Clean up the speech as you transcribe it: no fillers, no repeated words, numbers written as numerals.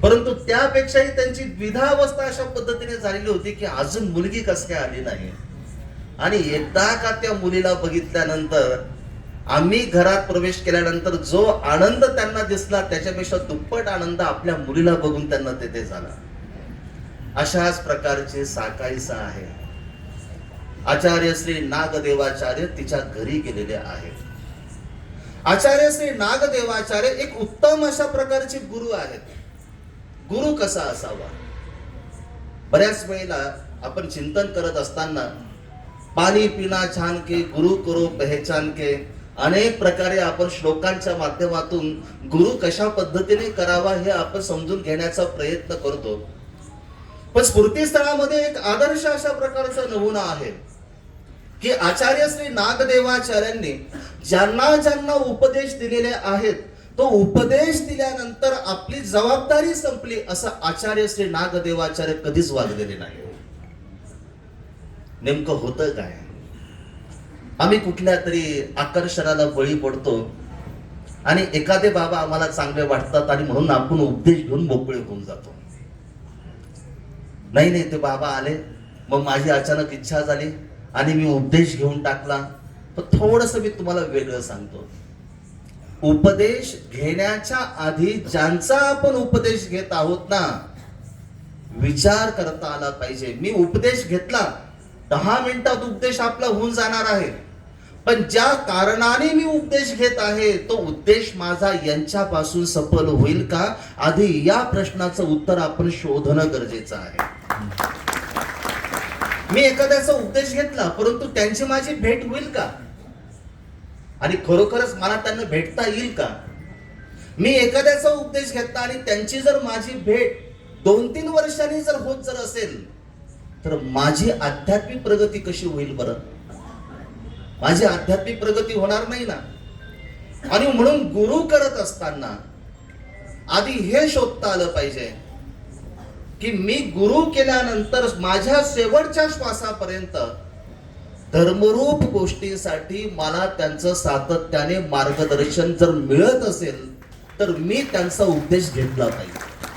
परंतु त्यापेक्षाही त्यांची द्विधावस्था अशा पद्धतीने झालेली होती की अजून मुलगी कस काय आली नाही. आणि एकदा का त्या मुलीला बघितल्यानंतर, आम्ही घरात प्रवेश केल्यानंतर जो आनंद त्यांना दिसला त्याच्यापेक्षा दुप्पट आनंद आपल्या मुलीला बघून त्यांना तेथे झाला. अशाच प्रकारचे साकाईचा आहे. आचार्य श्री नागदेवाचार्य तिच्या घरी गेलेले आहेत. आचार्य श्री नागदेवाचार्य एक उत्तम अशा प्रकारचे गुरु आहेत. गुरु कसा असावा? बऱ्याच वेळेला आपण चिंतन करत असताना पाणी पिना छान के गुरु करो पहचान के, अनेक प्रकारे आपण श्लोकांच्या माध्यमातून गुरु कशा पद्धतीने करावा हे आपण समजून घेण्याचा प्रयत्न करतो. पण स्फूर्तीस्थळामध्ये एक आदर्श अशा प्रकारचा नमुना आहे की आचार्य श्री नागदेवाचार्यांनी ज्यांना ज्यांना उपदेश दिलेले आहेत, तो उपदेश दिल्यानंतर आपली जबाबदारी संपली असं आचार्य श्री नागदेवाचार्य कधीच वागलेले नाही. नेमकं होतं काय? आम्ही कुठल्या तरी आकर्षणाला बळी पडतो आणि एखादे बाबा आम्हाला चांगले वाटतात आणि म्हणून आपण उपदेश घेऊन मोकळे होऊन जातो. नाही, ते बाबा आले, मग माझी अचानक इच्छा झाली आणि मी उपदेश घेऊन टाकला. पण थोडस मी तुम्हाला वेगळं सांगतो. उपदेश घेण्याच्या आधी ज्यांचा आपण उपदेश घेत आहोत ना, विचार करता आला पाहिजे. मी उपदेश घेतला, 10 मिनिटात उपदेश आपला होऊन जाणार आहे, पण ज्या कारणाने मी उपदेश घेत आहे तो उद्देश माझा यांच्यापासून सफल होईल का, आधी या प्रश्नाचं उत्तर आपण शोधणं गरजेचं आहे. मी एखाद्याचा उपदेश घेतला परंतु त्यांची माझी भेट होईल का, आणि खरोखरच मला त्यांना भेटता येईल का? मी एखाद्याचा उपदेश घेतला आणि त्यांची जर माझी भेट 2-3 वर्षांनी जर होत जर असेल तर माझी आध्यात्मिक प्रगती कशी होईल बरं? माझी आध्यात्मिक प्रगती होणार नाही ना. आणि म्हणून गुरु करत असताना आधी हे शोधता आलं पाहिजे की मी गुरु केल्यानंतर माझ्या शेवटच्या श्वासापर्यंत धर्मरूप गोष्टींसाठी मला त्यांचं सातत्याने मार्गदर्शन जर मिळत असेल तर मी त्यांचा उपदेश घेतला पाहिजे.